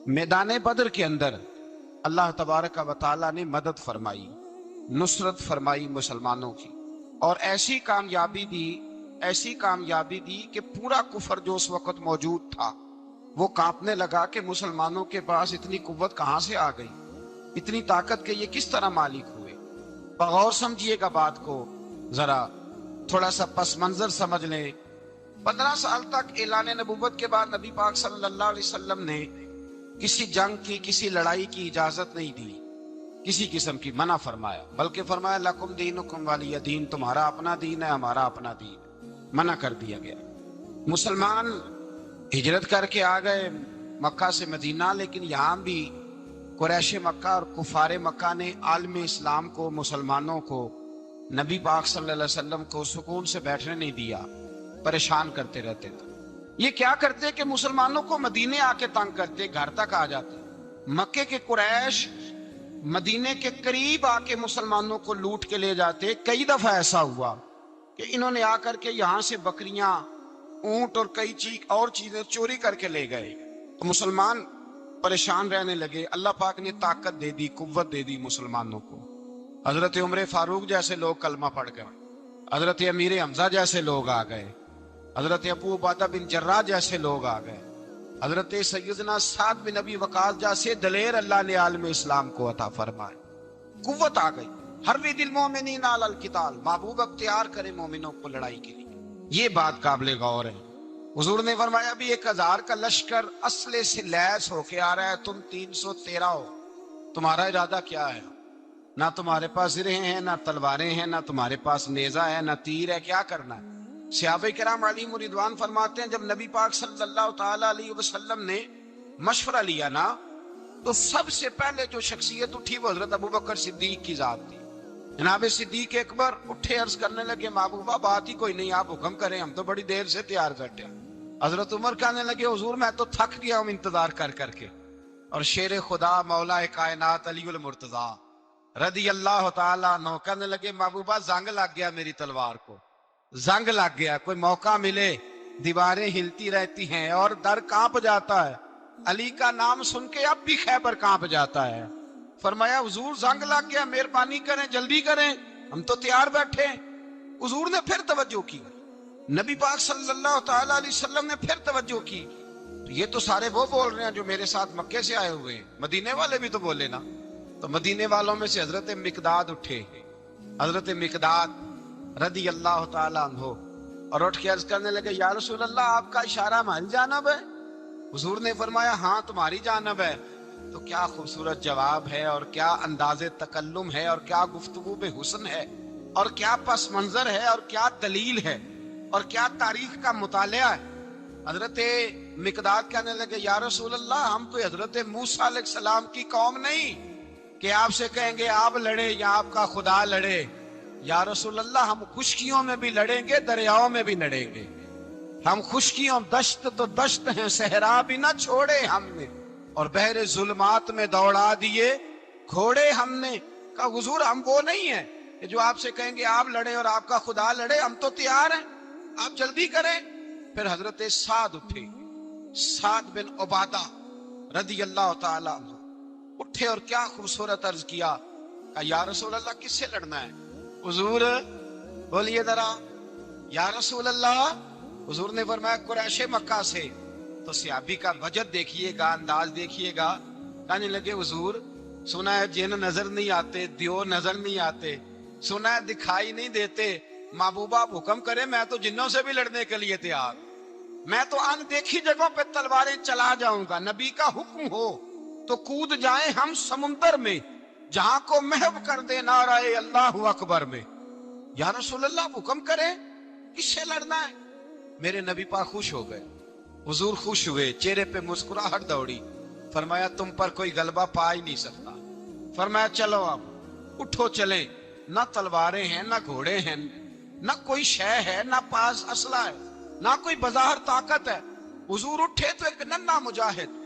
मैदान बदर के अंदर अल्लाह तबारक व तआला ने मदद फरमाई, नुसरत फरमाई मुसलमानों की, और ऐसी कामयाबी दी कि पूरा कुफर जो उस वक्त मौजूद था वो कांपने लगा कि मुसलमानों के पास इतनी कुव्वत कहां से आ गई, इतनी ताकत के ये किस तरह मालिक हुए। बगौर समझिएगा बात को, जरा थोड़ा सा पस मंजर समझ लें। 15 साल तक ऐलान नबूवत के बाद नबी पाक सल्लल्लाहु अलैहि वसल्लम ने किसी जंग की, किसी लड़ाई की इजाजत नहीं दी, किसी किस्म की मना फरमाया, बल्कि फरमाया लकुम दीनुकुम वलिय दीन, तुम्हारा अपना दीन है, हमारा अपना दीन है। मना कर दिया गया। मुसलमान हिजरत करके आ गए मक्का से मदीना, लेकिन यहाँ भी कुरैश मक्का और कुफार मक्का ने आलम इस्लाम को, मुसलमानों को, नबी पाक सल्लल्लाहु अलैहि वसल्लम को सुकून से बैठने नहीं दिया, परेशान करते रहते थे। ये क्या करते कि मुसलमानों को मदीने आके तंग करते, घर तक आ जाते। मक्के के कुरैश मदीने के करीब आके मुसलमानों को लूट के ले जाते। कई दफा ऐसा हुआ कि इन्होंने आकर के यहाँ से बकरियां, ऊंट और कई और चीजें चोरी करके ले गए। तो मुसलमान परेशान रहने लगे। अल्लाह पाक ने ताकत दे दी, कुव्वत दे दी मुसलमानों को। हजरत उमर फारूक जैसे लोग कलमा पढ़ गए, हजरत अमीर हमजा जैसे लोग आ गए, हजरत अबू उबादा बिन जर्राह जैसे लोग आ गए, हजरत सैयदना साद बिन अबी वकास जैसे दलेर अल्लाह ने आलम इस्लाम को अता फरमाए। कुव्वत आ गई। हर दिल मोमिनीन अलल किताल, महबूब अख्तियार करे मोमिनों को लड़ाई के लिए। ये बात काबिल गौर है। हुजूर ने फरमाया भी 1000 का लश्कर असले से लैस होके आ रहा है, तुम 313 हो, तुम्हारा इरादा क्या है? ना तुम्हारे पास सिरें हैं, ना तलवारें हैं, ना तुम्हारे पास नेजा है, ना तीर है, क्या करना है? सहाबा किराम अलैहिम रिदवान फरमाते हैं, जब नबी पाक सल्लल्लाहु ताला अलैहि वसल्लम ने मशवरा लिया ना, तो सबसे पहले जो शख्सियत उठी वो हजरत अबू बकर सिद्दीक की जात थी। जनाब सिद्दीक अकबर उठे, अर्ज करने लगे, महबूबा बात ही कोई नहीं, आप हुक्म करें, हम तो बड़ी देर से तैयार बैठे हैं। हजरत उमर कहने लगे, हुजूर मैं तो थक गया हूं इंतजार कर करके। और शेर खुदा मौला कायनात अली उल मुर्तजा रदी अल्लाह ताला अन्हु कहने लगे, महबूबा जंग लग गया मेरी तलवार को, जंग लग गया, कोई मौका मिले, दीवारें हिलती रहती हैं और दर कांप जाता है। अली का नाम सुन के अब भी खैबर कांप जाता है। फरमाया, हुजूर जंग लग गया, मेहरबानी करें, जल्दी करें, हम तो तैयार बैठे। हुजूर ने फिर तवज्जो की, नबी पाक सल्लल्लाहु ताला अलैहि वसल्लम ने फिर तवज्जो की। तो ये तो सारे वो बोल रहे हैं जो मेरे साथ मक्के से आए हुए हैं, मदीने वाले भी तो बोले ना। तो मदीने वालों में से हजरत मिकदाद उठे, हजरत मिकदाद रदी अल्लाह ताला अन्हु, और उठ के अर्ज करने लगे, या रसूल अल्लाह, आपका इशारा हमारी जानब है? हुजूर ने फरमाया, हाँ तुम्हारी जानब है। तो क्या खूबसूरत जवाब है, और क्या अंदाज़े तकल्लुम है, और क्या गुफ्तगू में हुस्न है, और क्या पस मंजर है, और क्या दलील है, और क्या तारीख का मुतालिया है। हजरत मिकदाद कहने लगे, या रसूल अल्लाह, हम कोई हजरत मूसा अलैहिस्सलाम की कौम नहीं कि आपसे कहेंगे आप लड़े या आपका खुदा लड़े। या रसूल अल्लाह, हम खुशकियों में भी लड़ेंगे, दरियाओं में भी लड़ेंगे। हम खुशकियों, दश्त तो दश्त हैं, सहरा भी ना छोड़े हमने, और बहरे जुल्मात में दौड़ा दिए घोड़े हमने। कहा, हुजूर हम वो नहीं है कि जो आपसे कहेंगे आप लड़े और आपका खुदा लड़े, हम तो तैयार हैं, आप जल्दी करें। फिर हजरत साद उठे, साद बिन उबादा रदी अल्लाह ताला उठे, और क्या खूबसूरत अर्ज किया, कहा, या रसूल अल्लाह, किससे लड़ना है? हुजूर बोलिए जरा, या रसूल अल्लाह। हुजूर ने फरमाया, कुरैश मक्का से। तो सहाबी का वजद देखिएगा, अंदाज देखिएगा। कहने लगे, हुजूर सुना है जिन नजर नहीं आते, दियो नजर नहीं आते, सुना है दिखाई नहीं देते, महबूबा आप हुक्म करे, मैं तो जिन्नों से भी लड़ने के लिए तैयार, मैं तो अनदेखी जगहों पे तलवारें चला जाऊंगा। नबी का हुक्म हो तो कूद जाए हम समुंदर में, जहां को महव कर दे नाराए अल्लाहु अकबर में। या रसूल अल्लाह, हुक्म करें, किससे लड़ना है? मेरे नबी पाक खुश हो गए, हुजूर खुश हुए, चेहरे पे मुस्कुराहट दौड़ी। फरमाया, तुम पर कोई गलबा पा ही नहीं सकता। फरमाया, चलो अब उठो चले। ना तलवारें हैं, ना घोड़े हैं, ना कोई शय है, ना पास असला है, ना कोई बज़ाहिर ताकत है। हुजूर उठे तो एक नन्ना मुजाहिद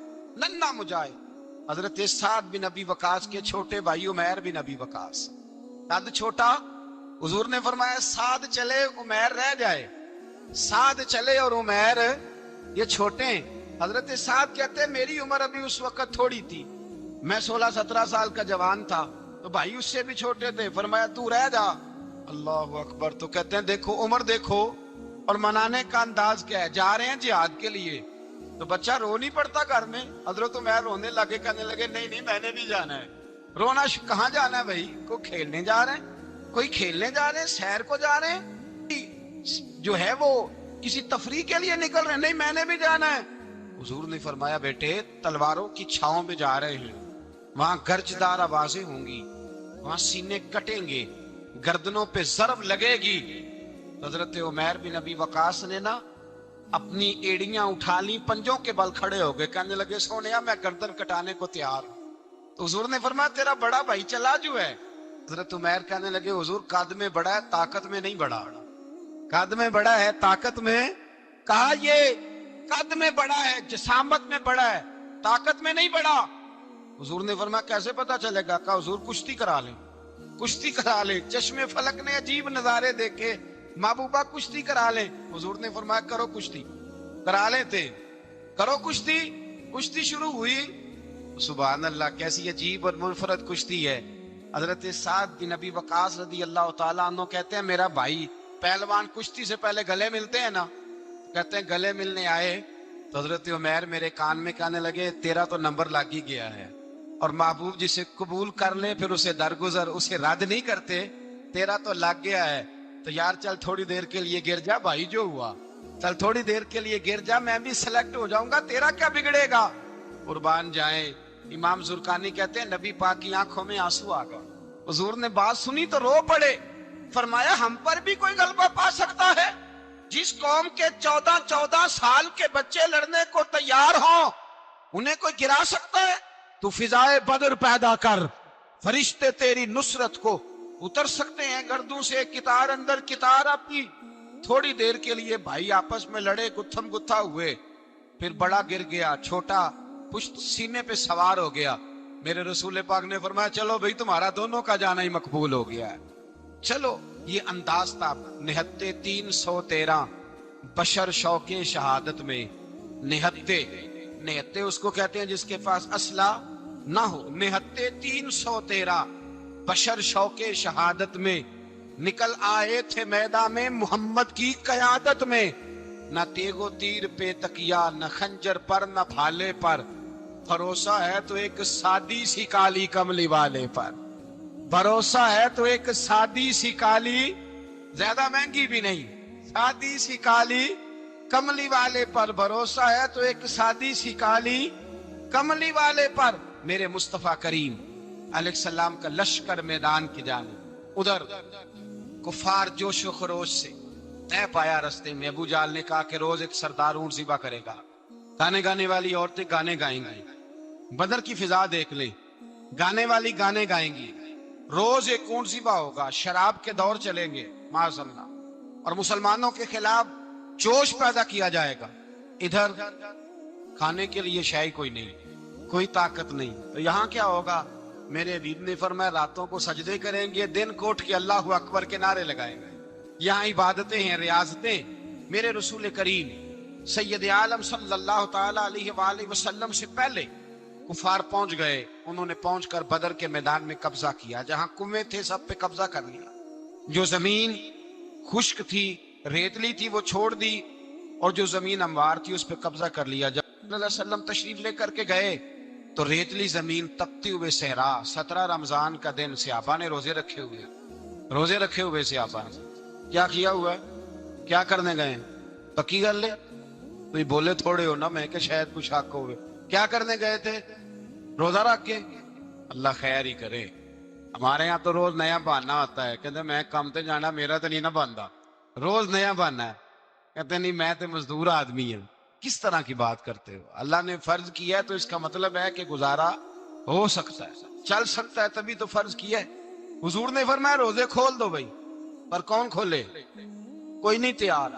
हजरत साद बिन अबी वकास के छोटे भाई उमैर बिन अबी वकास, कद छोटा। हुजूर ने फरमाया, साद चले उमैर रह जाए, साद चले और उमैर ये छोटे। حضرت سعد کہتے ہیں میری عمر ابھی اس وقت تھوڑی تھی، میں 16-17 سال کا جوان تھا، تو بھائی اس سے بھی چھوٹے تھے، فرمایا تو رہ جا۔ اللہ اکبر۔ تو کہتے ہیں دیکھو عمر دیکھو، اور منانے کا انداز کیا ہے، جا رہے ہیں جہاد کے لیے، تو بچہ رو نہیں پڑتا گھر میں۔ حضرت عمر رونے لگے، کہنے لگے نہیں نہیں میں نے بھی جانا ہے۔ رونا کہاں جانا ہے بھائی؟ کوئی کھیلنے جا رہے ہیں، کوئی کھیلنے جا رہے ہیں، سیر کو جا رہے ہیں، جو ہے وہ کسی تفریح کے لیے نکل رہے ہیں، نہیں میں نے بھی جانا ہے۔ حضور نے فرمایا بیٹے تلواروں کی چھاؤں میں جا رہے ہیں، وہاں گرجدار آوازیں ہوں گی، وہاں سینے کٹیں گے، گردنوں پہ ضرب لگے گی۔ حضرت عمر بن ابی وقاص نے نا اپنی ایڑیاں اٹھا لی، پنجوں کے بل کھڑے ہو گئے، کہنے لگے سونیا میں گردن کٹانے کو تیار ہوں۔ تو حضور نے فرمایا تیرا بڑا بھائی چلا جو ہے۔ حضرت عمر کہنے لگے حضور قد میں بڑا ہے، طاقت میں نہیں بڑا، قد میں بڑا ہے طاقت میں، کہا یہ قد میں بڑا ہے، جسامت میں بڑا ہے، طاقت میں نہیں بڑا۔ حضور نے فرمایا کیسے پتا چلے گا؟ کہا حضور کشتی کرا لیں، کشتی کرا لیں۔ چشمے فلک نے عجیب نظارے دیکھے، محبوبہ کشتی کرا لیں۔ حضور نے فرمایا کرو کشتی، کرا لیتے، کرو کشتی۔ کشتی شروع ہوئی، سبحان اللہ کیسی عجیب اور منفرد کشتی ہے۔ حضرت سعد بن ابی وقاص رضی اللہ تعالیٰ عنہ کہتے ہیں میرا بھائی پہلوان کشتی سے پہلے گلے ملتے ہیں نا، کہتے ہیں گلے ملنے آئے تو حضرت عمر میرے کان میں کہنے لگے تیرا تو نمبر لگ ہی گیا ہے، اور محبوب جسے قبول کر لے پھر اسے درگزر، اسے رد نہیں کرتے، تیرا تو لگ گیا ہے، تو یار چل تھوڑی دیر کے لیے گر جا بھائی، جو ہوا چل تھوڑی دیر کے لیے گر جا، میں بھی سلیکٹ ہو جاؤں گا، تیرا کیا بگڑے گا۔ قربان جائیں، امام زرقانی کہتے ہیں نبی پاک کی آنکھوں میں آنسو آ گئے، حضور نے بات سنی تو رو پڑے، فرمایا ہم پر بھی کوئی غلبہ پا سکتا ہے؟ جس قوم کے 14 سال کے بچے لڑنے کو تیار ہوں انہیں کوئی گرا سکتا ہے؟ تو فضائے بدر پیدا کر، فرشتے تیری نصرت کو اتر سکتے ہیں گردوں سے، کتار اندر کتار اپنی۔ تھوڑی دیر کے لیے بھائی آپس میں لڑے، گتھم گتھا ہوئے، پھر بڑا گر گیا، چھوٹا پشت سینے پہ سوار ہو گیا۔ میرے رسول پاک نے فرمایا چلو بھائی تمہارا دونوں کا جانا ہی مقبول ہو گیا ہے، چلو۔ یہ انداز تھا نہتے 313 بشر شوق شہادت میں، نہتے اس کو کہتے ہیں جس کے پاس اسلحہ نہ ہو، نہتے 313 بشر شوق شہادت میں نکل آئے تھے میدان میں محمد کی قیادت میں، نہ تیگ و تیر پہ تکیا، نہ خنجر پر نہ بھالے پر، بھروسہ ہے تو ایک سادی سی کالی کملی والے پر، بھروسہ ہے تو ایک سادی سی کالی، زیادہ مہنگی بھی نہیں، سادی سی کالی کملی والے پر، بھروسہ ہے تو ایک سادی سی کالی کملی والے پر۔ میرے مصطفیٰ کریم علیہ السلام کا لشکر میدان کی جانب، ادھر کفار جوش و خروش سے طے پایا رستے میں۔ ابو جال نے کہا کہ روز ایک سردار اونٹ ذبح کرے گا، گانے گانے والی عورتیں گانے گائیں گی، بدر کی فضا دیکھ لیں، گانے والی گانے گائیں گی، روز ایک اونٹ ذبح ہوگا، شراب کے دور چلیں گے معاذ اللہ، اور مسلمانوں کے خلاف جوش پیدا کیا جائے گا۔ ادھر کھانے کے لیے شے کوئی نہیں، کوئی طاقت نہیں، تو یہاں کیا ہوگا؟ میرے حبیب نے فرمایا راتوں کو سجدے کریں گے، دن کو اٹھ کے اللہ اکبر کے نعرے لگائیں گے۔ یہاں عبادتیں ہیں، ریاضتیں۔ میرے رسول کریم سید عالم صلی اللہ تعالی علیہ وآلہ وسلم سے پہلے کفار پہنچ گئے، انہوں نے پہنچ کر بدر کے میدان میں قبضہ کیا، جہاں کنویں تھے سب پہ قبضہ کر لیا، جو زمین خشک تھی ریتلی تھی وہ چھوڑ دی، اور جو زمین ہموار تھی اس پہ قبضہ کر لیا۔ جب صلی اللہ علیہ وسلم تشریف لے کر کے گئے تو ریتلی زمین تپتی ہوئے صحرا، 17 رمضان کا دن، صحابہ نے روزے رکھے ہوئے صحابہ نے کیا کیا ہوا ہے؟ کیا کرنے گئے ہیں؟ پکی کر لے، کوئی بولے تھوڑے ہو نا میں کہ شاید کچھ حق ہوئے، کیا کرنے گئے تھے؟ روزہ رکھ کے۔ اللہ خیر ہی کرے، ہمارے یہاں تو روز نیا بہانا ہوتا ہے، کہتے میں کام تے جانا، میرا تو نہیں نہ بنتا، روز نیا بہانا ہے، کہتے نہیں میں تو مزدور آدمی ہوں۔ کس طرح کی بات کرتے ہو؟ اللہ نے فرض کیا ہے تو اس کا مطلب ہے کہ گزارا ہو سکتا ہے، چل سکتا ہے، تبھی تو فرض کیا ہے۔ حضور نے فرمایا روزے کھول دو بھائی، پر کون کھولے؟ کوئی نہیں تیار۔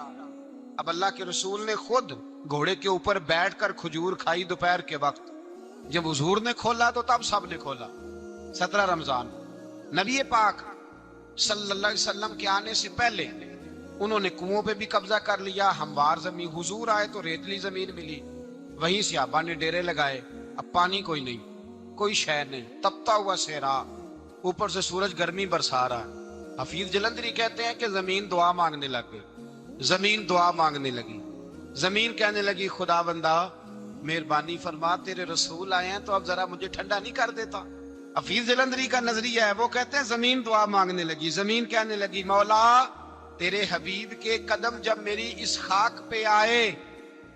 اب اللہ کے رسول نے خود گھوڑے کے اوپر بیٹھ کر کھجور کھائی دوپہر کے وقت، جب حضور نے کھولا تو تب سب نے کھولا۔ 17 رمضان نبی پاک صلی اللہ علیہ وسلم کے آنے سے پہلے انہوں نے کنووں پہ بھی قبضہ کر لیا، ہموار زمین، حضور آئے تو ریتلی زمین ملی، वहीं सहाबा ने डेरे लगाए। अब पानी कोई नहीं, कोई शय नहीं, तपता हुआ सहरा, ऊपर से सूरज गर्मी बरसा रहा है। हफीज जलंधरी कहते हैं कि जमीन दुआ मांगने लग गई, जमीन दुआ मांगने लगी। जमीन कहने लगी, खुदा बंदा मेहरबानी फरमा, तेरे रसूल आए हैं तो अब जरा मुझे ठंडा नहीं कर देता। हफीज जलंधरी का नजरिया है, वो कहते हैं जमीन दुआ मांगने लगी। जमीन कहने लगी, मौला तेरे हबीब के कदम जब मेरी इस खाक पे आए,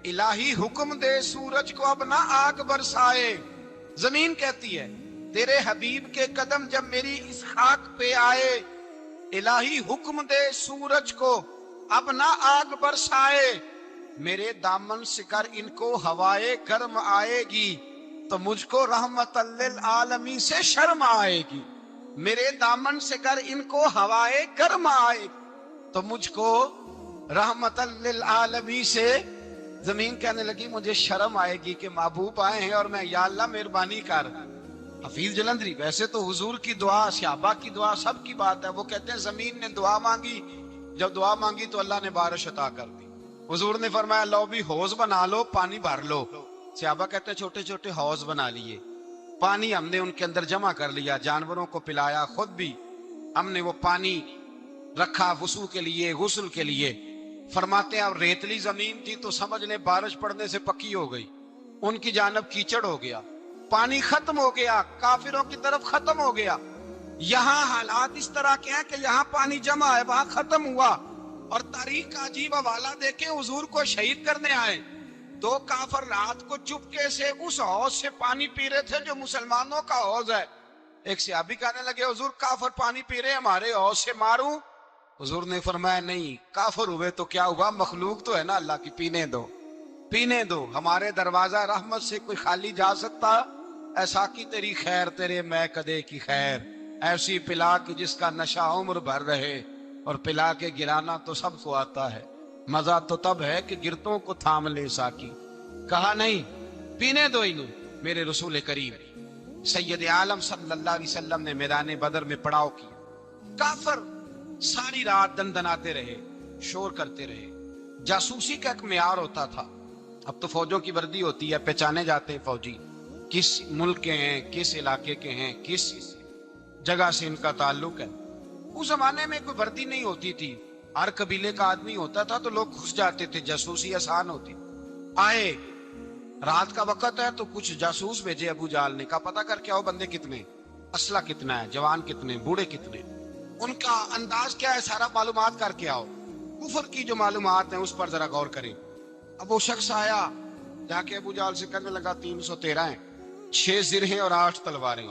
इलाही हुक्म दे सूरज को अब ना आग बरसाए। जमीन कहती है, तेरे हबीब के कदम जब मेरी इस खाक पे आए, इलाही हुक्म दे सूरज को अब ना आग बरसाए। मेरे दामन से कर इनको हवाए गर्म आएगी, तो मुझको रहमतल लिल आलमी से शर्म आएगी। मेरे दामन से कर इनको हवाए गर्म आएगी, तो मुझको रहमतल लिल आलमी से। जमीन कहने लगी, मुझे शर्म आएगी कि महबूब आए हैं और मैं, या अल्लाह मेहरबानी कर। हफीज जलंधरी, वैसे तो हुजूर की दुआ, सहाबा की दुआ, सब की बात है। वो कहते हैं जमीन ने दुआ मांगी, जब दुआ मांगी तो अल्लाह ने बारिश अता कर दी। हुजूर ने फरमाया, लो भी हौज बना लो, पानी भर लो। सहाबा कहते हैं छोटे छोटे हौज बना लिए, पानी हमने उनके अंदर जमा कर लिया, जानवरों को पिलाया, खुद भी हमने वो पानी रखा वुसू के लिए, गुस्ल के लिए। फरमाते हैं अब रेतली जमीन थी तो समझ ले बारिश पड़ने से पक्की हो गई, उनकी जानब कीचड़ हो गया, पानी खत्म हो गया, काफिरों की तरफ खत्म हो गया। यहाँ हालात इस तरह के हैं कि यहाँ पानी जमा है, वहां खत्म हुआ। और तारीख का अजीब हवाला देखें, हुजूर को शहीद करने आए दो काफिर रात को चुपके से उस हौज से पानी पी रहे थे जो मुसलमानों का हौज है। एक सहाबी कहने लगे, हुजूर काफिर पानी पी रहे, हमारे हौज से मारूं? हुजूर ने फरमाया, नहीं, काफिर हुए तो क्या हुआ, मखलूक तो है ना अल्लाह की, पीने दो, पीने दो। हमारे दरवाजा रहमत से कोई खाली जा सकता? ऐसा की तेरी खैर तेरे मैं कदे की खैर, ऐसी पिला कि जिसका नशा उम्र भर रहे, और पिला के गिराना तो सबको आता है, मजा तो तब है कि गिरतों को थाम ले साकी। कहा नहीं, पीने दो इन्हें। मेरे रसूल करीम सैयद आलम सल्लल्लाहु अलैहि वसल्लम ने मैदान बदर में पड़ाव किया। काफिर सारी रात दनदनाते रहे, शोर करते रहे। जासूसी का एक म्यार होता था, अब तो फौजों की वर्दी होती है, पहचाने जाते हैं फौजी किस मुल्क के हैं, किस इलाके के हैं, किस जगह से इनका ताल्लुक है। उस जमाने में कोई वर्दी नहीं होती थी, हर कबीले का आदमी होता था तो लोग घुस जाते थे, जासूसी आसान होती। आए, रात का वक्त है तो कुछ जासूस भेजे अबू जाल ने, कहा पता करके आओ बंदे कितने, असला कितना है, जवान कितने, बूढ़े कितने, उनका अंदाज क्या है, सारा मालूमात करके आओ। कुफर की जो मालूमात है उस पर जरा गौर करें। अब वो शख्स आया, जाके अबू जाल से कहने लगा 313 हैं, 6 जिरहें और 8 तलवारें,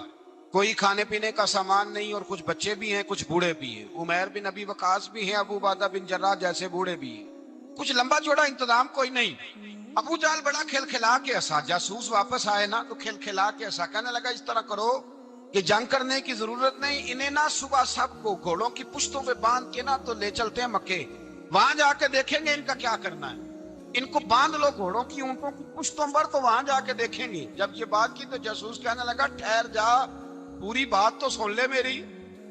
कोई खाने पीने का सामान नहीं, और कुछ बच्चे भी हैं, कुछ बूढ़े भी हैं, उमैर बिन अबी वकास भी हैं, अबू उबादा बिन जर्राह जैसे बूढ़े भी हैं, कुछ लंबा चौड़ा इंतजाम कोई नहीं। अबू जाल बड़ा खिलखिला के हंसा, जासूस वापस आए ना तो खिलखिला के हंसा, कहने लगा इस तरह करो कि जंग करने की जरूरत नहीं, इन्हें ना सुबह सबको घोड़ों की पुश्तों पे बांध के ना तो ले चलते हैं मक्के, वहां जाके देखेंगे इनका क्या करना है। इनको बांध लो घोड़ों की, ऊंटों की पुश्तों पर, तो वहां जाके देखेंगे। जब ये बात की तो जासूस कहने लगा, ठहर जा, पूरी बात तो सुन ले मेरी,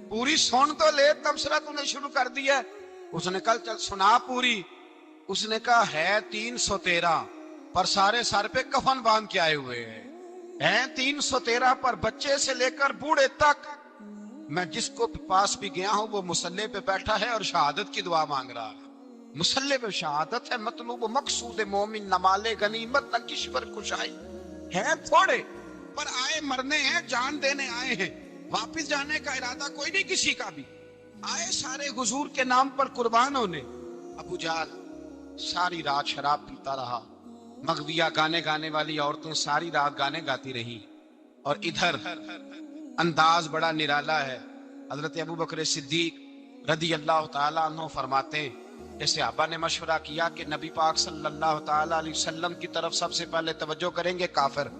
पूरी सुन तो ले, तबसरा तूने शुरू कर दिया। उसने कहा चल सुना पूरी। उसने कहा है 313, पर सारे सर पे कफन बांध के आए हुए हैं 313 पर, बच्चे से लेकर बूढ़े तक। मैं जिसको पास भी गया हूं वो मुसल्ले पे बैठा है और शहादत की दुआ मांग रहा है। मुसल्ले पे शहादत है, मतलूब मकसूद मोमिन नमाले गनीमत न किश्वर कुशाई है। थोड़े पर आए मरने हैं, जान देने आए हैं, वापिस जाने का इरादा कोई नहीं किसी का भी, आए सारे हुजूर के नाम पर कुर्बान होने। अबू जाल सारी रात शराब पीता रहा, मगविया गाने गाने वाली औरतें सारी रात गाने गाती रही, और इधर अंदाज बड़ा निराला है। हजरत अबू बकर सिद्दीक रदी अल्लाह ताला अन्हु फरमाते हैं, जैसे सहाबा ने मशवरा किया कि नबी पाक सल्लल्लाहु ताला अलैहि वसल्लम की तरफ सबसे पहले तवज्जो करेंगे काफिर,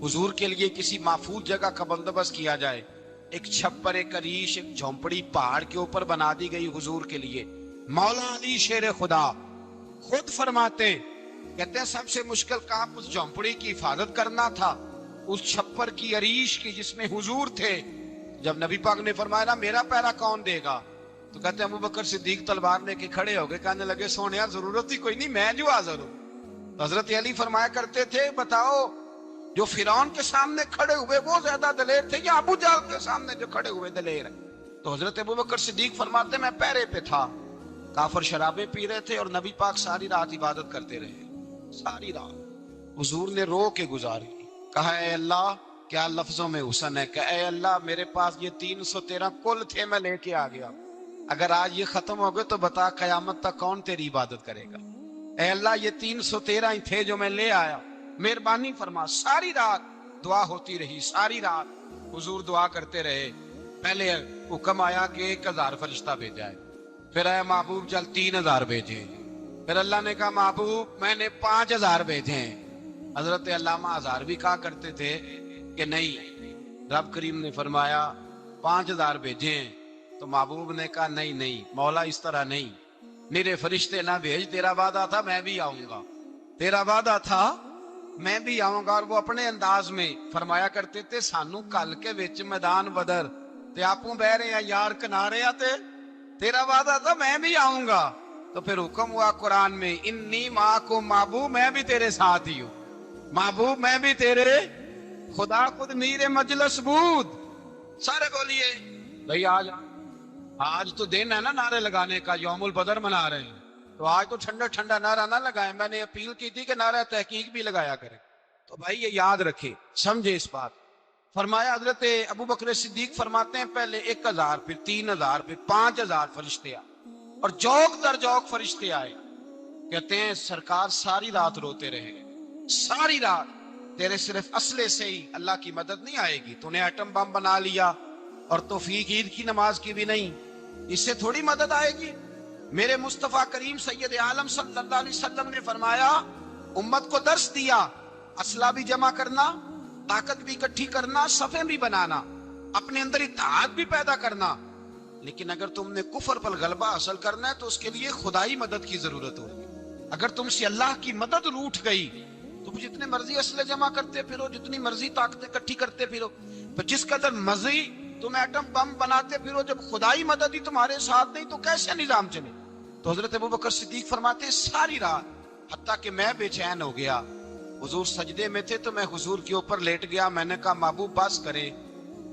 हुजूर के लिए किसी महफूज जगह का बंदोबस्त किया जाए। एक छप्पर, एक अरीश, एक झोंपड़ी पहाड़ के ऊपर बना दी गई हुजूर के लिए। मौला अली शेर खुदा खुद फरमाते, कहते हैं सबसे मुश्किल काम उस झोंपड़ी की हिफाजत करना था, उस छप्पर की, अरीश की जिसमें हुजूर थे। जब नबी पाक ने फरमाया ना मेरा पैरा कौन देगा, तो कहते हैं अबू बकर सिद्दीक तलवार लेके खड़े हो गए, कहने लगे सोनिया जरूरत ही कोई नहीं, मैं जो हाजिर हूं। تو حضرت علی فرمایا کرتے تھے بتاؤ جو فرعون کے سامنے کھڑے ہوئے وہ زیادہ دلیر تھے یا ابو جہل کے سامنے جو کھڑے ہوئے دلیر ہیں؟ تو حضرت ابوبکر صدیق فرماتے میں پہرے پہ تھا، کافر شرابیں پی رہے تھے اور نبی پاک ساری رات عبادت کرتے رہے، ساری رات حضور نے رو کے گزاری، کہا اے اللہ، کیا لفظوں میں حسن ہے کہ اے اللہ میرے پاس یہ 313 کل تھے میں لے کے آ گیا، اگر آج یہ ختم ہو گئے تو بتا قیامت تک کون تیری عبادت کرے گا؟ اے اللہ یہ 313 ہی تھے جو میں لے آیا، مہربانی فرما۔ ساری رات دعا ہوتی رہی، ساری رات حضور دعا کرتے رہے۔ پہلے حکم آیا کہ 1000 فرشتہ بھیجا ہے، پھر اے محبوب چل 3000 بھیجے، پھر اللہ نے کہا محبوب میں نے 5000 بھیجے ہیں۔ حضرت علامہ ہزار بھی کہا کرتے تھے کہ نہیں، رب کریم نے فرمایا 5000 بھیجے ہیں، تو محبوب نے کہا نہیں مولا اس طرح نہیں، میرے فرشتے نہ بھیج، تیرا وعدہ تھا میں بھی آؤں گا، تیرا وعدہ تھا میں بھی آؤں گا۔ اور وہ اپنے انداز میں فرمایا کرتے تھے سانو کل کے وچ میدان بدر تے آپوں بہ رہے ہیں یار کنارے آتے، تیرا وعدہ تھا میں بھی آؤں گا۔ تو پھر حکم ہوا قرآن میں انی معکم، محبوب میں بھی تیرے ساتھ ہی ہوں، محبوب میں بھی تیرے، خدا خود میر مجلس بود۔ سارے بولیے بھائی آج تو دن ہے نا نعرے لگانے کا، یوم البدر منا رہے ہیں، تو آج تو ٹھنڈا ٹھنڈا نعرہ نہ لگائیں، میں نے اپیل کی تھی کہ نعرہ تحقیق بھی لگایا کریں۔ تو بھائی یہ یاد رکھے، سمجھے اس بات۔ فرمایا حضرت ابو بکر صدیق فرماتے ہیں پہلے 1000 پھر 3000 پھر 5000 فرشتے آئے، اور جوک در جوک فرشتے آئے، کہتے ہیں سرکار ساری رات روتے رہے، ساری رات، تیرے صرف اسلحے سے ہی اللہ کی مدد نہیں آئے گی، تو نے ایٹم بم بنا لیا اور توفیق عید کی نماز کی بھی نہیں، اس سے تھوڑی مدد آئے گی۔ میرے مصطفیٰ کریم سید عالم صلی اللہ علیہ وسلم نے فرمایا امت کو درس دیا، اسلحہ بھی جمع کرنا، طاقت بھی اکٹھی کرنا، صفیں بھی بنانا، اپنے اندر اتحاد بھی پیدا کرنا، لیکن اگر تم نے کفر پر غلبہ حاصل کرنا ہے تو اس کے لیے خدائی مدد کی ضرورت ہوگی۔ اگر تم سے اللہ کی مدد روٹھ گئی، تم جتنے مرضی اسلحے جمع کرتے پھرو، جتنی مرضی طاقتیں اکٹھی کرتے پھرو، تو جس قدر مرضی تم ایٹم بم بناتے پھرو، جب خدائی مدد ہی تمہارے ساتھ نہیں تو کیسے نظام چلے؟ تو حضرت ابوبکر صدیق فرماتے ہیں ساری رات، حتیٰ کہ میں بے چین ہو گیا، حضور سجدے میں تھے تو میں حضور کے اوپر لیٹ گیا، میں نے کہا محبوب بس کریں،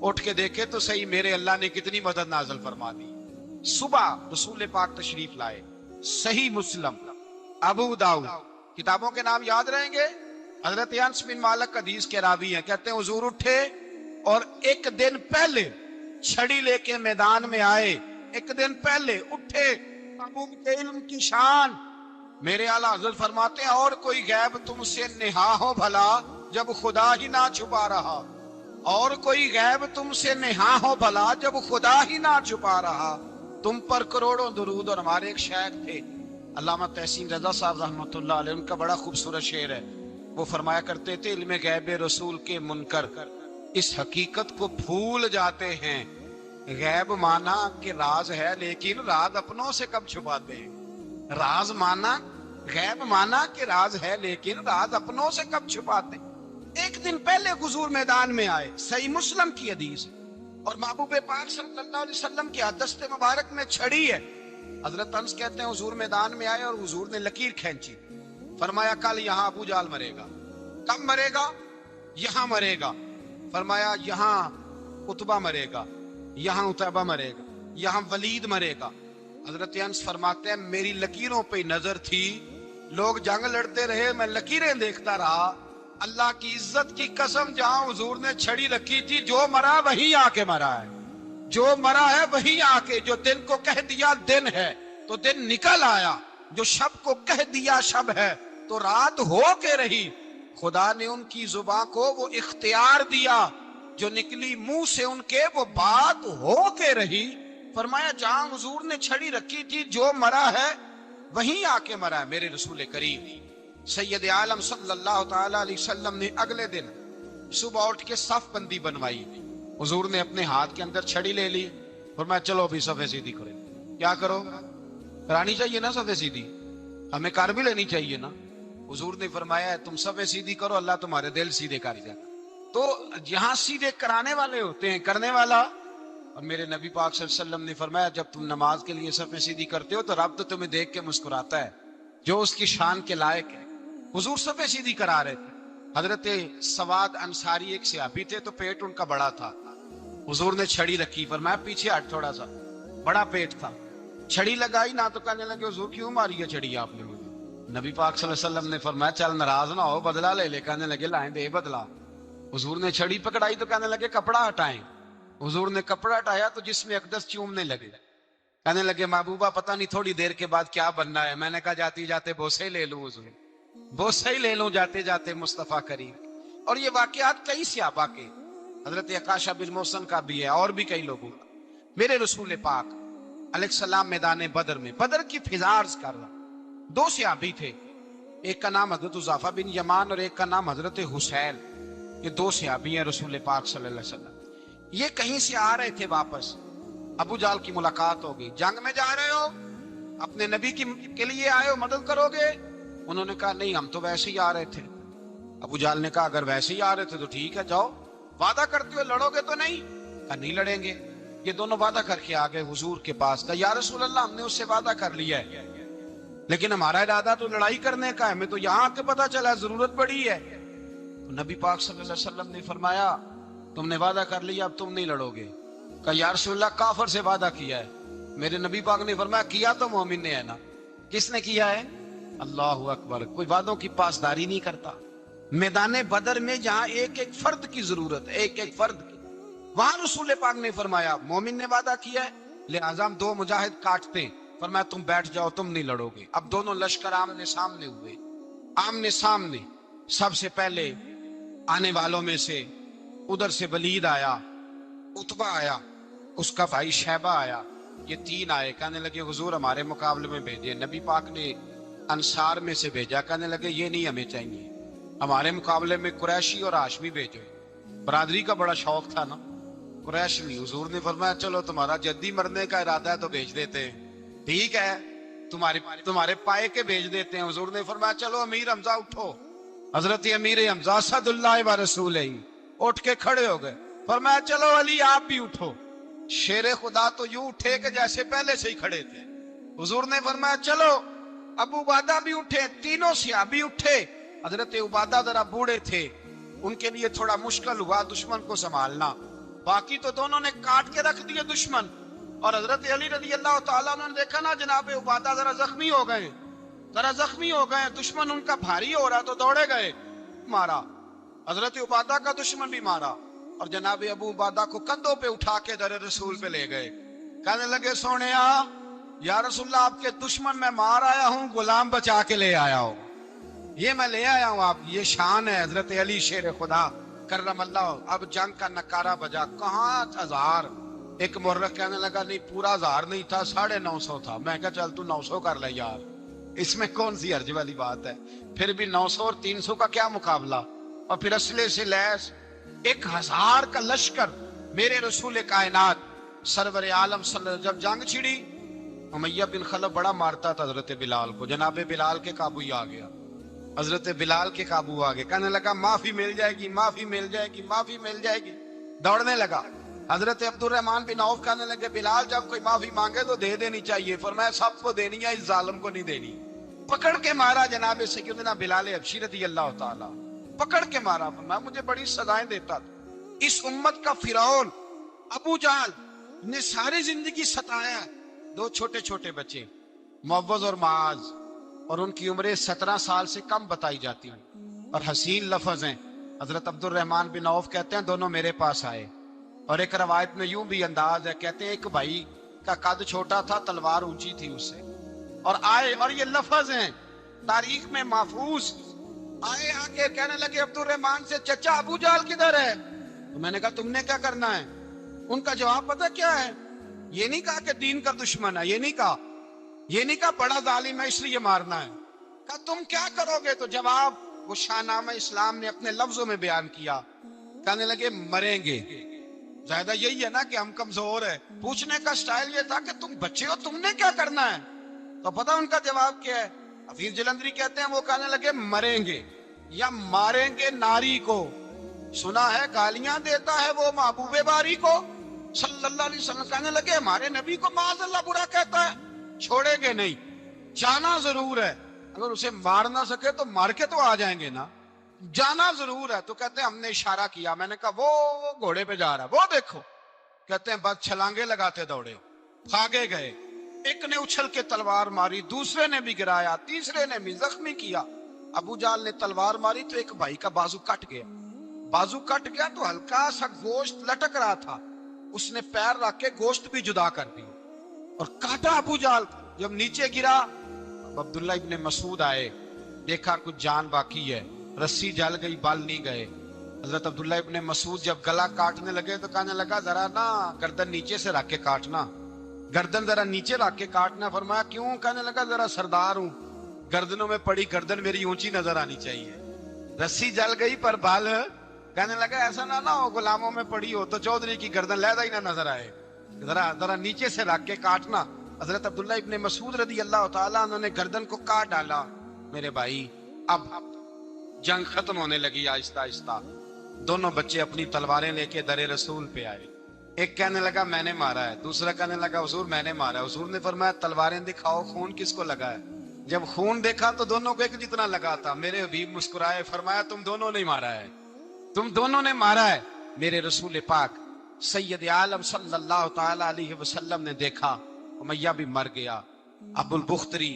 اٹھ کے دیکھے تو صحیح میرے اللہ نے کتنی مدد نازل فرما دی۔ صبح رسول پاک تشریف لائے، صحیح مسلم، ابو داؤد، کتابوں کے نام یاد رہیں گے۔ حضرت انس بن مالک حدیث کے راوی ہیں، کہتے ہیں حضور اٹھے اور ایک دن پہلے چھڑی لے کے میدان میں آئے، ایک دن پہلے اٹھے، محبوب کے علم کی شان۔ میرے اعلیٰ حضرت فرماتے ہیں اور کوئی غیب تم سے نہا ہو بھلا جب خدا ہی نہ چھپا رہا، اور کوئی غیب تم سے نہا ہو بھلا جب خدا ہی نہ چھپا رہا، تم پر کروڑوں درود۔ اور ہمارے ایک شیخ تھے علامہ تحسین رضا صاحب رحمۃ اللہ علیہ، ان کا بڑا خوبصورت شعر ہے، وہ فرمایا کرتے تھے علم غیب رسول کے منکر اس حقیقت کو بھول جاتے ہیں، غیب مانا کہ راز ہے لیکن راز اپنوں سے کب چھپاتے ہیں، راز مانا، غیب مانا کہ راز ہے لیکن راز اپنوں سے کب چھپاتے ہیں۔ ایک دن پہلے حضور میدان میں آئے، صحیح مسلم کی حدیث ہے، اور محبوب پاک صلی اللہ علیہ وسلم کی دست مبارک میں چھڑی ہے۔ حضرت انس کہتے ہیں حضور میدان میں آئے اور حضور نے لکیر کھینچی، فرمایا کل یہاں ابو جہل مرے گا۔ کب مرے گا؟ یہاں مرے گا۔ فرمایا یہاں عتبہ مرے گا، یہاں عتیبہ مرے گا، یہاں ولید مرے گا۔ حضرت انس فرماتے ہیں میری لکیروں پہ نظر تھی، لوگ جنگ لڑتے رہے، میں لکیریں دیکھتا رہا، اللہ کی عزت کی قسم جہاں حضور نے چھڑی رکھی تھی، جو مرا وہی آ کے مرا ہے، جو مرا ہے وہی آ کے، جو دن کو کہہ دیا دن ہے تو دن نکل آیا، جو شب کو کہہ دیا شب ہے تو رات ہو کے رہی۔ خدا نے ان کی زباں کو وہ اختیار دیا، جو نکلی منہ سے ان کے وہ بات ہو کے رہی۔ فرمایا جہاں حضور نے چھڑی رکھی تھی، جو مرا ہے وہیں آ کے مرا ہے میرے رسول کریم۔ سید عالم صلی اللہ تعالی علیہ وسلم نے اگلے دن صبح اٹھ کے صف بندی بنوائی، حضور نے اپنے ہاتھ کے اندر چھڑی لے لی، فرمایا چلو بھی صفیں سیدھی کرو۔ کیا کرو؟ کرانی چاہیے نا صفیں سیدھی، ہمیں کر بھی لینی چاہیے نا۔ حضور نے فرمایا تم صفیں سیدھی کرو، اللہ تمہارے دل سیدھے کر جائے گا۔ تو یہاں سیدھے کرانے والے ہوتے ہیں، کرنے والا۔ اور میرے نبی پاک صلی اللہ علیہ وسلم نے فرمایا جب تم نماز کے لیے صفیں سیدھی کرتے ہو تو رب تو تمہیں دیکھ کے مسکراتا ہے، جو اس کی شان کے لائق ہے۔ हुजूर सफे सीधी करा रहे थे। हजरत सवाद अंसारी एक सहाबी थे, तो पेट उनका बड़ा था। हुजूर ने छड़ी रखी, पर मैं पीछे हट, थोड़ा सा बड़ा पेट था। छड़ी लगाई ना, तो कहने लगे हुजूर क्यों मारी है छड़ी आपने मुझे? नबी पाक सल्लल्लाहु अलैहि वसल्लम ने फरमाया चल नाराज ना हो, बदला ले ले। कहने लगे लाएं दे बदला। हुजूर ने छड़ी पकड़ाई तो कहने लगे कपड़ा हटाएं। हुजूर ने कपड़ा हटाया तो जिसमें अकदस चूमने लगे। कहने लगे महबूबा पता नहीं थोड़ी देर के बाद क्या बनना है। मैंने कहा जाती जाते बोसे ले लूं हुजूर, बोसे ही ले लूं जाते जाते मुस्तफा करीम। और ये वाकयात कई सहाबा के, हजरत अकाशा बिन मोहसन का भी है और भी कई लोगों का। मेरे रसूल पाक अलैहिस्सलाम मैदान बदर में, बदर की फिजार्स कर रहा, दो सहाबी थे, एक का नाम हजरत उज़ाफा बिन यमान और एक का नाम हजरत हुसैन। ये दो सहाबी हैं रसूल पाक सल्लल्लाहु अलैहि वसल्लम। ये कहीं से आ रहे थे वापस, अबू जाल की मुलाकात हो गई। जंग में जा रहे हो, अपने नबी के लिए आए हो, मदद करोगे? उन्होंने कहा नहीं, हम तो वैसे ही आ रहे थे। अबू जाल ने कहा अगर वैसे ही आ रहे थे तो ठीक है, जाओ, वादा करते हो लड़ोगे तो नहीं? कहा नहीं लड़ेंगे। ये दोनों वादा करके आ गए हुजूर के पास। कहा या रसूल अल्लाह, हमने उससे वादा कर लिया है, लेकिन हमारा इरादा तो लड़ाई करने का है, हमें तो यहाँ आके पता चला जरूरत पड़ी है। तो नबी पाक सल्लल्लाहु अलैहि वसल्लम ने फरमाया तुमने वादा कर लिया, अब तुम नहीं लड़ोगे। कहा या रसूल अल्लाह, काफिर से वादा किया है। मेरे नबी पाक ने फरमाया किया तो मोमिन ने है ना। किसने किया है? अल्लाहु अकबर। कोई वादों की पासदारी नहीं करता। मैदान बदर में जहां एक एक फर्द की जरूरत है, एक एक फर्द की, वहां रसूल पाक ने फरमाया मोमिन ने वादा किया है, लिहाजा हम दो मुजाहिद काटते। फरमाया तुम बैठ जाओ, तुम नहीं लड़ोगे। अब दोनों लश्कर आमने सामने हुए, आमने सामने। सबसे पहले आने वालों में से उधर से वलीद आया, उतबा आया, उसका भाई शैबा आया, ये तीन आए। कहने लगे हुजूर हमारे मुकाबले में भेजे। नबी पाक ने अंसार में से भेजा। कहने लगे ये नहीं हमें चाहिए, हमारे मुकाबले में कुरैशी और हाशमी भेजो। बरादरी का बड़ा शौक था ना, कुरैश नहीं। हुजूर ने फरमाया चलो तुम्हारा जद्दी मरने का इरादा है तो भेज देते हैं, ठीक है, तुम्हारे पाए के भेज देते हैं। हुजूर ने फरमाया चलो अमीर हमजा उठो। हजरत अमीर हमजा सदुल्लाह व रसूल उठ के खड़े हो गए। फरमाया चलो अली आप भी उठो। शेर खुदा तो यूं उठे कि जैसे पहले से ही खड़े थे। हुजूर ने फरमाया चलो। अबू उबादा भी उठे, तीनों सहाबी उठे। हजरत उबादा जरा बूढ़े थे, उनके लिए थोड़ा मुश्किल हुआ दुश्मन को संभालना। बाकी तो दोनों ने काट के रख दिए दुश्मन। और हजरत अली रज़ी अल्लाह तआला अन्हु ने देखा ना जनाब उबादा जरा जख्मी हो गए, जरा जख्मी हो गए, दुश्मन उनका भारी हो रहा, तो दौड़े गए, मारा। हजरत उबादा का दुश्मन भी मारा और जनाब अबू उबादा को कंधों पे उठा के दर रसूल पे ले गए। कहने लगे सोने या रसूलल्लाह, आपके दुश्मन मैं मार आया हूँ, गुलाम बचा के ले आया हूँ, ये मैं ले आया हूँ। आप ये शान है हजरत अली शेर खुदा करमल्लाह। अब जंग का नकारा बजा, कहाँ हजार। एक मुर्रख कहने लगा नहीं पूरा 1000 नहीं था, 950 था। मैं कहा चल तू 900 कर ले यार, इसमें कौन सी हर्ज वाली बात है। फिर भी 900 और 300 का क्या मुकाबला। और फिर असले से लैस 1000 का लश्कर। मेरे रसूल कायनात सरवर आलम जब जंग छिड़ी, उमैया बिन खलफ बड़ा मारता था हजरत बिलाल को। जनाब बिलाल के काबू ही आ गया, हजरत बिलाल के काबू आ गए। कहने लगा माफी मिल जाएगी, माफी मिल जाएगी, माफी मिल जाएगी। दौड़ने लगा। हजरत अब्दुर्रहमान बिन औफ कहने लगे बिलाल जब कोई माफी मांगे तो दे देनी चाहिए। फरमाया सबको देनी है, इस जालिम को नहीं देनी। पकड़ के मारा जनाब सैयदना बिलाल हबशी रज़ियल्लाहु ताला, पकड़ के मारा। फरमाया मुझे बड़ी सजाएं देता था। इस उम्मत का फिरौन अबू जाल ने सारी जिंदगी सताया। दो छोटे छोटे बच्चे मुअव्वज़ और माज, और उनकी उम्रें 17 साल से कम बताई जाती हैं और हसीन लफ्ज हैं। हजरत अब्दुर्रहमान बिन औफ कहते हैं दोनों मेरे पास आए, और एक रवायत में यूं भी अंदाज है, कहते हैं एक भाई का कद छोटा था, तलवार ऊंची थी उससे, और आए, और ये लफ्ज हैं तारीख में महफूज। आए आके कहने लगे अब्दुर्रहमान से चचा अबू जाल किधर है। तो मैंने कहा तुमने क्या करना है। उनका जवाब पता क्या है, ये नहीं कहा कि दीन का दुश्मन है, ये नहीं कहा, ये नहीं कहा बड़ा जालिम है इसलिए मारना है। कहा तुम क्या करोगे। तो जवाब वो शाहनामा इस्लाम ने अपने लफ्जों में बयान किया। कहने लगे मरेंगे। ज्यादा यही है ना कि हम कमजोर है। पूछने का स्टाइल ये था कि तुम बच्चे हो, तुमने क्या करना है। तो पता उनका जवाब क्या है। हफीज जलंधरी कहते हैं वो कहने लगे मरेंगे या मारेंगे नारी को। सुना है गालियां देता है वो महबूबे बारी को सल्लल्लाहु अलैहि वसल्लम। कहने लगे हमारे नबी को माज़अल्लाह बुरा कहता है, छोड़ेंगे नहीं, जाना जरूर है। اگر اسے مار نہ سکے تو مار کے تو آ جائیں گے نا، جانا ضرور ہے۔ تو کہتے ہیں ہم نے اشارہ کیا، میں نے کہا وہ گھوڑے پہ جا رہا ہے وہ دیکھو، کہتے ہیں بس چھلانگے لگاتے دوڑے، بھاگے گئے، ایک نے اچھل کے تلوار ماری، دوسرے نے بھی گرایا، تیسرے نے بھی زخمی کیا۔ ابو جال نے تلوار ماری تو ایک بھائی کا بازو کٹ گیا، بازو کٹ گیا تو ہلکا سا گوشت لٹک رہا تھا، اس نے پیر رکھ کے گوشت بھی جدا کر دیا اور کاٹا ابو جال۔ جب نیچے گرا، اب عبداللہ ابن مسعود آئے، دیکھا کچھ جان باقی ہے، رسی جل گئی، بال نہیں گئے۔ حضرت عبداللہ ابن مسعود جب گلا کاٹنے لگے تو کہنے لگا ذرا نا گردن نیچے سے رکھ کے کاٹنا، گردن ذرا نیچے رکھ کے کاٹنا۔ فرمایا کیوں؟ کہنے لگا ذرا سردار ہوں، گردنوں میں پڑی گردن میری اونچی نظر آنی چاہیے، رسی جل گئی پر بال، کہنے لگا ایسا نہ ہو غلاموں میں پڑی ہو تو چودھری کی گردن لہدا ہی نہ نظر آئے، ذرا نیچے سے رکھ کے کاٹنا۔ حضرت عبداللہ ابن مسعود رضی اللہ تعالیٰ انہوں نے گردن کو کاٹ ڈالا۔ میرے بھائی اب جنگ ختم ہونے لگی آہستہ آہستہ، دونوں بچے اپنی تلواریں لے کے در رسول پہ آئے، ایک کہنے لگا میں نے مارا ہے، دوسرا کہنے لگا حضور میں نے مارا ہے۔ حضور نے فرمایا تلواریں دکھاؤ، خون کس کو لگا ہے؟ جب خون دیکھا تو دونوں کو ایک جتنا لگا تھا۔ میرے حبیب مسکرائے، فرمایا تم دونوں نے مارا ہے، تم دونوں نے مارا ہے۔ میرے رسول پاک سید عالم صلی اللہ تعالی علیہ وسلم نے دیکھا امیہ بھی مر گیا، ابو البختری،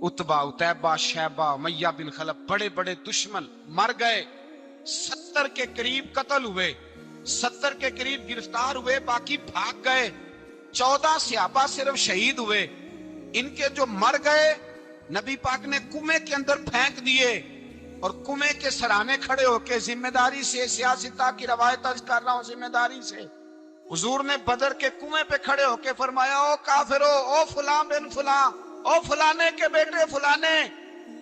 اتبا، اتیبہ، شیبہ، امیہ بن خلف، بڑے بڑے دشمن مر گئے، 70 کے قریب قتل ہوئے، 70 کے قریب گرفتار ہوئے، باقی بھاگ گئے، 14 صحابہ صرف شہید ہوئے۔ ان کے جو مر گئے نبی پاک نے کنویں کے اندر پھینک دیے، اور کنویں کے سرانے کھڑے ہو کے ذمہ داری سے، سیاستہ کی روایت عرض کر رہا ہوں، ذمہ داری سے حضور نے بدر کے کنویں پہ کھڑے ہو کے فرمایا او کافرو، او فلاں بن فلاں، او فلانے کے بیٹے فلانے،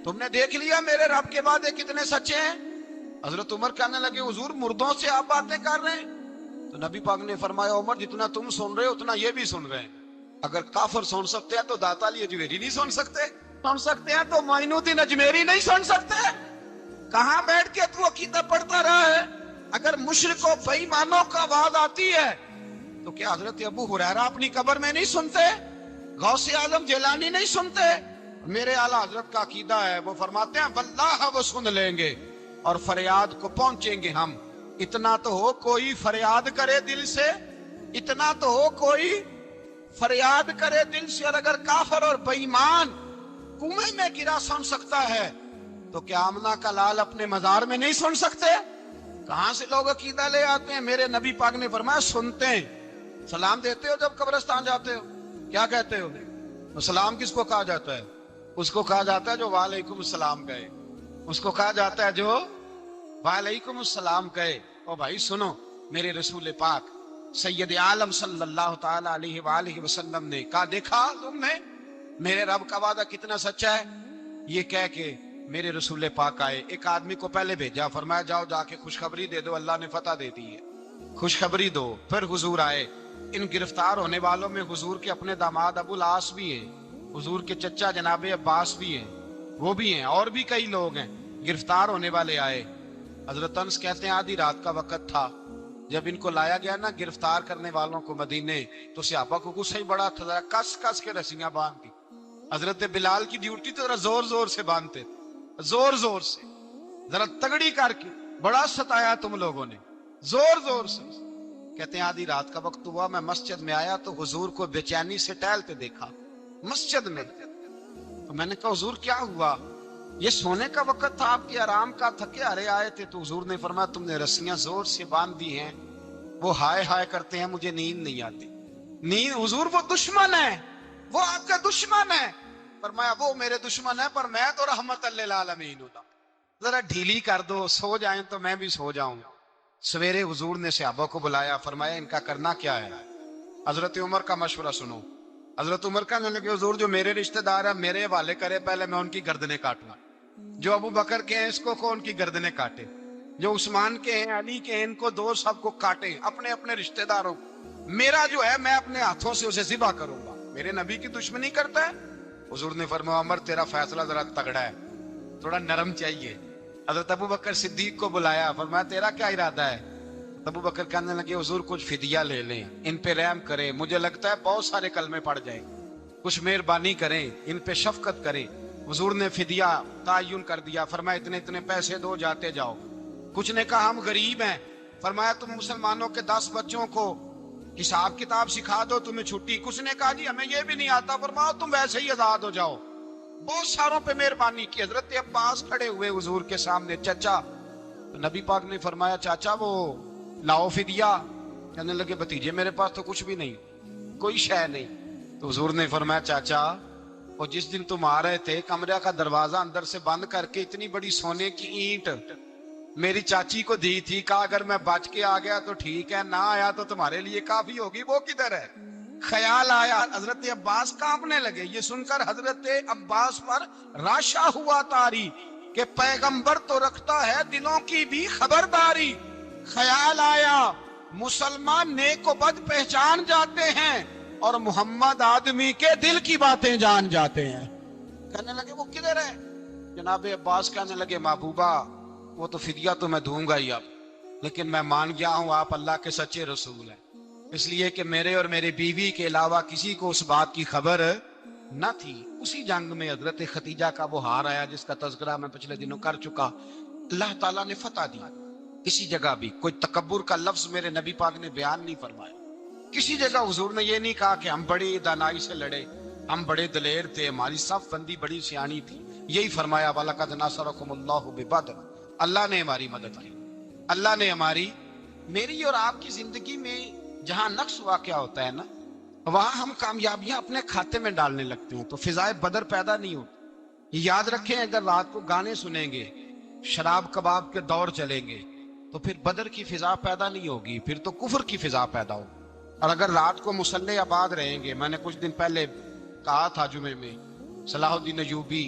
تم نے دیکھ لیا میرے رب کے وعدے کتنے سچے ہیں؟ حضرت عمر کہنے لگے حضور مردوں سے آپ باتیں کر رہے ہیں؟ تو نبی پاک نے فرمایا عمر جتنا تم سن رہے ہو اتنا یہ بھی سن رہے ہیں، اگر کافر سن سکتے ہیں تو داتا علی اجمیری نہیں سن سکتے؟ سن سکتے ہیں تو معین الدین اجمیری نہیں سن سکتے؟ کہاں بیٹھ کے تو عقیدہ پڑھتا رہا ہے؟ اگر مشرکوں بے ایمانوں کا آواز آتی ہے تو کیا حضرت ابو ہریرہ اپنی قبر میں نہیں سنتے؟ غوث اعظم جیلانی نہیں سنتے؟ میرے اعلیٰ حضرت کا عقیدہ ہے، وہ فرماتے ہیں واللہ وہ سن لیں گے اور فریاد کو پہنچیں گے ہم۔ اتنا تو ہو کوئی فریاد کرے دل سے، اتنا تو ہو کوئی فریاد کرے دل سے، اور اگر کافر اور بے ایمان کنویں میں گرا سن سکتا ہے تو کیا آمنہ کا لال اپنے مزار میں نہیں سن سکتے؟ کہاں سے لوگ عقیدہ لے آتے ہیں؟ میرے نبی پاک نے فرمایا سنتے ہیں۔ سلام دیتے ہو جب قبرستان جاتے ہو؟ کیا کہتے ہو؟ سلام کس کو کہا جاتا ہے؟ اس کو کہا جاتا ہے جو وعلیکم السلام کہے، اس کو کہا جاتا ہے جو وعلیکم السلام کہے۔ او بھائی سنو، میرے رسول پاک سید عالم صلی اللہ تعالی علیہ وآلہ وسلم نے کہا دیکھا تم نے میرے رب کا وعدہ کتنا سچا ہے؟ یہ کہہ کے میرے رسول پاک آئے، ایک آدمی کو پہلے بھیجا، فرمایا جاؤ جا کے خوشخبری دے دو، اللہ نے فتح دے دی ہے، خوشخبری دو۔ پھر حضور آئے، ان گرفتار ہونے والوں میں حضور کے اپنے داماد ابو العاص بھی ہیں، حضور کے چچا جناب عباس بھی ہیں، وہ بھی ہیں، اور بھی کئی لوگ ہیں گرفتار ہونے والے آئے۔ حضرت انس کہتے ہیں آدھی رات کا وقت تھا، جب ان کو لایا گیا نا گرفتار کرنے والوں کو مدینے، تو صحابہ کو غصہ ہی بڑا تھا، ذرا کس کس کے رسیاں باندھ دی۔ حضرت بلال کی ڈیوٹی تو ذرا زور زور سے باندھتے، زور زور سے، ذرا تگڑی کر کے، بڑا ستایا تم لوگوں نے، زور زور سے۔ کہتے ہیں آدھی رات کا وقت ہوا، میں مسجد میں آیا تو حضور کو بے چینی سے ٹہلتے دیکھا مسجد میں۔ تو میں نے کہا حضور کیا ہوا؟ یہ سونے کا وقت تھا، آپ کے آرام کا، تھکے ہارے آئے تھے۔ تو حضور نے فرمایا تم نے رسیاں زور سے باندھ دی ہیں، وہ ہائے ہائے کرتے ہیں، مجھے نیند نہیں آتی۔ نیند حضور وہ دشمن ہے، وہ آپ کا دشمن ہے۔ فرمایا وہ میرے دشمن ہے پر میں تو رحمت للعالمین ہوں، ذرا ڈھیلی کر دو، سو جائیں تو میں بھی سو جاؤں۔ سویرے حضور نے صحابہ کو بلایا، فرمایا ان کا کرنا کیا ہے؟ حضرت عمر کا مشورہ سنو۔ حضرت عمر کہنے لگے حضور جو میرے رشتہ دار ہیں میرے حوالے کرے، پہلے میں ان کی گردنیں کاٹوں، جو ابو بکر کے ہیں اس کو ان کی گردنیں کاٹے، جو عثمان کے ہیں علی کے ہیں ان کو دو، سب کو کاٹیں، اپنے اپنے رشتہ داروں۔ میرا جو ہے میں اپنے ہاتھوں سے اسے ذبح کروں گا، میرے نبی کی دشمنی کرتا ہے۔ حضور نے فرمایا عمر تیرا فیصلہ ذرا تگڑا ہے، تھوڑا نرم چاہیے۔ حضرت ابو بکر صدیق کو بلایا، فرمایا تیرا کیا ارادہ ہے؟ ابو بکر کہنے لگے حضور کچھ فدیہ لے لیں، ان پہ رحم کریں، مجھے لگتا ہے بہت سارے کلمے پڑ جائیں، کچھ مہربانی کریں، ان پہ شفقت کریں۔ हुजूर ने फिदिया तयन कर दिया, फरमाया इतने इतने पैसे दो, जाते जाओ। कुछ ने कहा हम गरीब हैं, फरमाया तुम मुसलमानों के 10 बच्चों को हिसाब किताब सिखा दो, तुम्हें छुट्टी। कुछ ने कहा जी हमें ये भी नहीं आता, फरमाया तुम वैसे ही आजाद हो जाओ। बहुत सारों पे मेहरबानी की। हजरत अब्बास खड़े हुए हुजूर के सामने, चाचा। तो नबी पाक ने फरमाया चाचा वो लाओ फिदिया। कहने लगे भतीजे मेरे पास तो कुछ भी नहीं, कोई शय नहीं। तो हुजूर ने फरमाया चाचा, और जिस दिन तुम आ रहे थे कमरे का दरवाजा अंदर से बंद करके इतनी बड़ी सोने की ईंट मेरी चाची को दी थी, कहा अगर मैं बच के आ गया तो ठीक है, ना आया तो तुम्हारे लिए काफी होगी, वो किधर है? ख्याल आया। हजरत अब्बास कांपने लगे। ये सुनकर हजरत अब्बास पर राशा हुआ तारी कि पैगंबर तो रखता है दिलों की भी खबरदारी। ख्याल आया मुसलमान नेक व बद पहचान जाते हैं और मोहम्मद आदमी के दिल की बातें जान जाते हैं। कहने लगे वो किधर है? जनाब अब्बास कहने लगे महबूबा वो तो फिदिया तो मैं दूंगा ही अब, लेकिन मैं मान गया हूं आप अल्लाह के सच्चे रसूल हैं, इसलिए कि मेरे और मेरी बीवी के अलावा किसी को उस बात की खबर न थी। उसी जंग में हजरत खतीजा का वो हार आया जिसका तज़किरा मैं पिछले दिनों कर चुका। अल्लाह ताला ने फतह दी। किसी जगह भी कोई तकब्बुर का लफ्ज मेरे नबी पाक ने बयान नहीं फरमाया। किसी जगह हुजूर ने ये नहीं कहा कि हम बड़ी दानाई से लड़े, हम बड़े दलेर थे, हमारी सफ बंदी बड़ी सियानी थी। यही फरमाया वलक़द नसरकुमुल्लाहु बिबद्र, अल्लाह ने हमारी मदद की। अल्लाह ने हमारी, मेरी और आपकी जिंदगी में जहां नक्स वाक़या होता है ना, वहां हम कामयाबियां अपने खाते में डालने लगते हैं तो फिजाए बदर पैदा नहीं होती। याद रखें अगर रात को गाने सुनेंगे, शराब कबाब के दौर चलेंगे तो फिर बदर की फिजा पैदा नहीं होगी, फिर तो कुफर की फिजा पैदा होगी। और अगर रात को मुसल्ले आबाद रहेंगे, मैंने कुछ दिन पहले कहा था जुमे में, सलाहुद्दीन अय्यूबी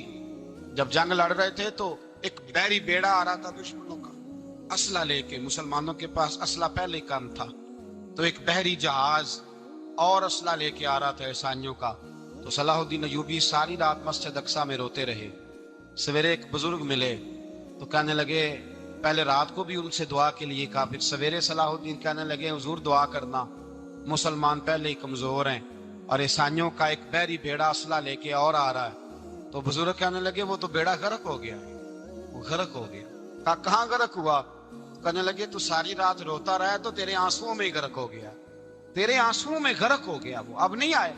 जब जंग लड़ रहे थे तो एक बहरी बेड़ा आ रहा था दुश्मनों का असला लेके, मुसलमानों के पास असला पहले कम था, तो एक बहरी जहाज और असला लेके आ रहा था ईसाइयों का। तो सलाहुद्दीन अय्यूबी सारी रात मस्जिद अक्सा में रोते रहे। सवेरे एक बुजुर्ग मिले तो कहने लगे, पहले रात को भी उनसे दुआ के लिए कहा, फिर सवेरे सलाहुद्दीन कहने लगे हुजूर दुआ करना, मुसलमान पहले ही कमजोर हैं और ईसाइयों का एक बहरी बेड़ा असला लेके और आ रहा है। तो बुजुर्ग कहने लगे वो तो बेड़ा गर्क हो गया, वो गर्क हो गया। कहा कहाँ गर्क हुआ? कहने लगे तू सारी रात रोता रहा तो तेरे आंसुओं में ही गर्क हो गया, तेरे आंसुओं में गर्क हो गया, वो अब नहीं आए।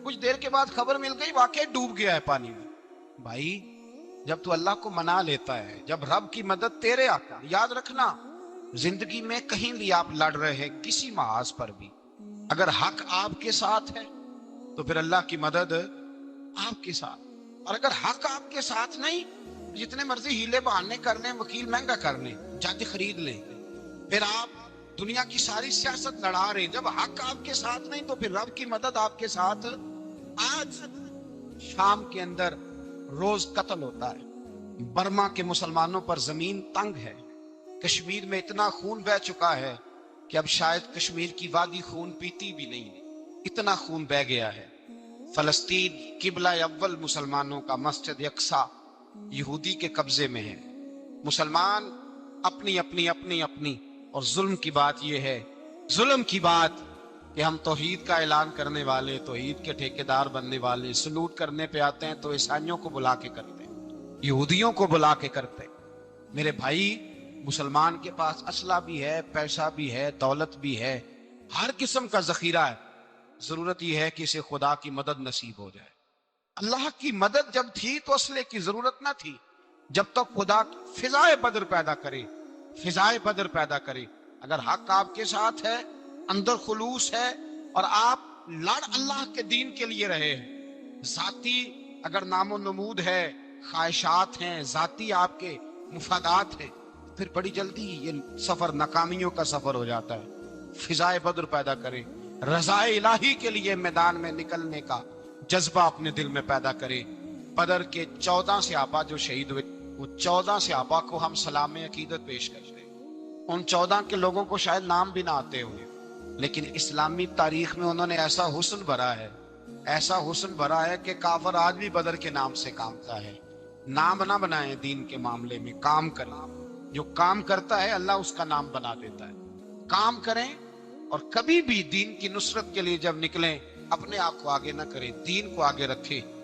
कुछ देर के बाद खबर मिल गई वाकई डूब गया है पानी में। भाई जब तू अल्लाह को मना लेता है, जब रब की मदद तेरे आता, याद रखना जिंदगी में कहीं भी आप लड़ रहे हैं किसी महाज पर भी, अगर हक आपके साथ है तो फिर अल्लाह की मदद आपके साथ, और अगर हक आपके साथ नहीं, जितने मर्जी हीले बहाने कर लें, वकील महंगा कर लें, जाति खरीद लें, फिर आप दुनिया की सारी सियासत लड़ा रहे, जब हक आपके साथ नहीं तो फिर रब की मदद आपके साथ। आज शाम के अंदर रोज कत्ल होता है, बर्मा के मुसलमानों पर जमीन तंग है, कश्मीर में इतना खून बह चुका है कि अब शायद कश्मीर की वादी खून पीती भी नहीं है, इतना खून बह गया है। फलस्तीन किबला अव्वल मुसलमानों का मस्जिद अक्सा यहूदी के कब्जे में है। मुसलमान अपनी अपनी अपनी अपनी, और जुल्म की बात यह है, जुल्म की बात कि हम तौहीद का ऐलान करने वाले, तौहीद के ठेकेदार बनने वाले, सलूट करने पे आते हैं तो ईसाइयों को बुला के करते हैं, यहूदियों को बुला के करते हैं। मेरे भाई मुसलमान के पास असला भी है, पैसा भी है, दौलत भी है, हर किस्म का जखीरा है। जरूरत यह है कि इसे खुदा की मदद नसीब हो जाए। अल्लाह की मदद जब थी तो असले की जरूरत ना थी, जब तक तो खुदा फिजाए बदर पैदा करे, फिजाए बदर पैदा करे। अगर हक आपके साथ है, अंदर खुलूस है और आप लड़ अल्लाह के दीन के लिए रहे हैं, जाती अगर नामो नमूद है, ख्वाहिशात हैं, जाती आपके मुफादात हैं, फिर बड़ी जल्दी ये सफर नाकामियों का सफर हो जाता है। फिजाए बदर पैदा करे, रज़ाए इलाही के लिए मैदान में निकलने का जज्बा अपने दिल में पैदा करे। बदर के 14 सहाबा जो शहीद हुए, वो 14 सहाबा को हम सलाम अकीदत पेश करते हैं। उन 14 के लोगों को शायद नाम भी ना आते हुए, लेकिन इस्लामी तारीख में उन्होंने ऐसा हुस्न भरा है, ऐसा हुस्न भरा है कि काफर आज भी बदर के नाम से कामता है। नाम ना बनाए दीन के मामले में, काम करें। जो काम करता है अल्लाह उसका नाम बना देता है। काम करें और कभी भी दीन की नुसरत के लिए जब निकलें अपने आप को आगे ना करें, दीन को आगे रखें।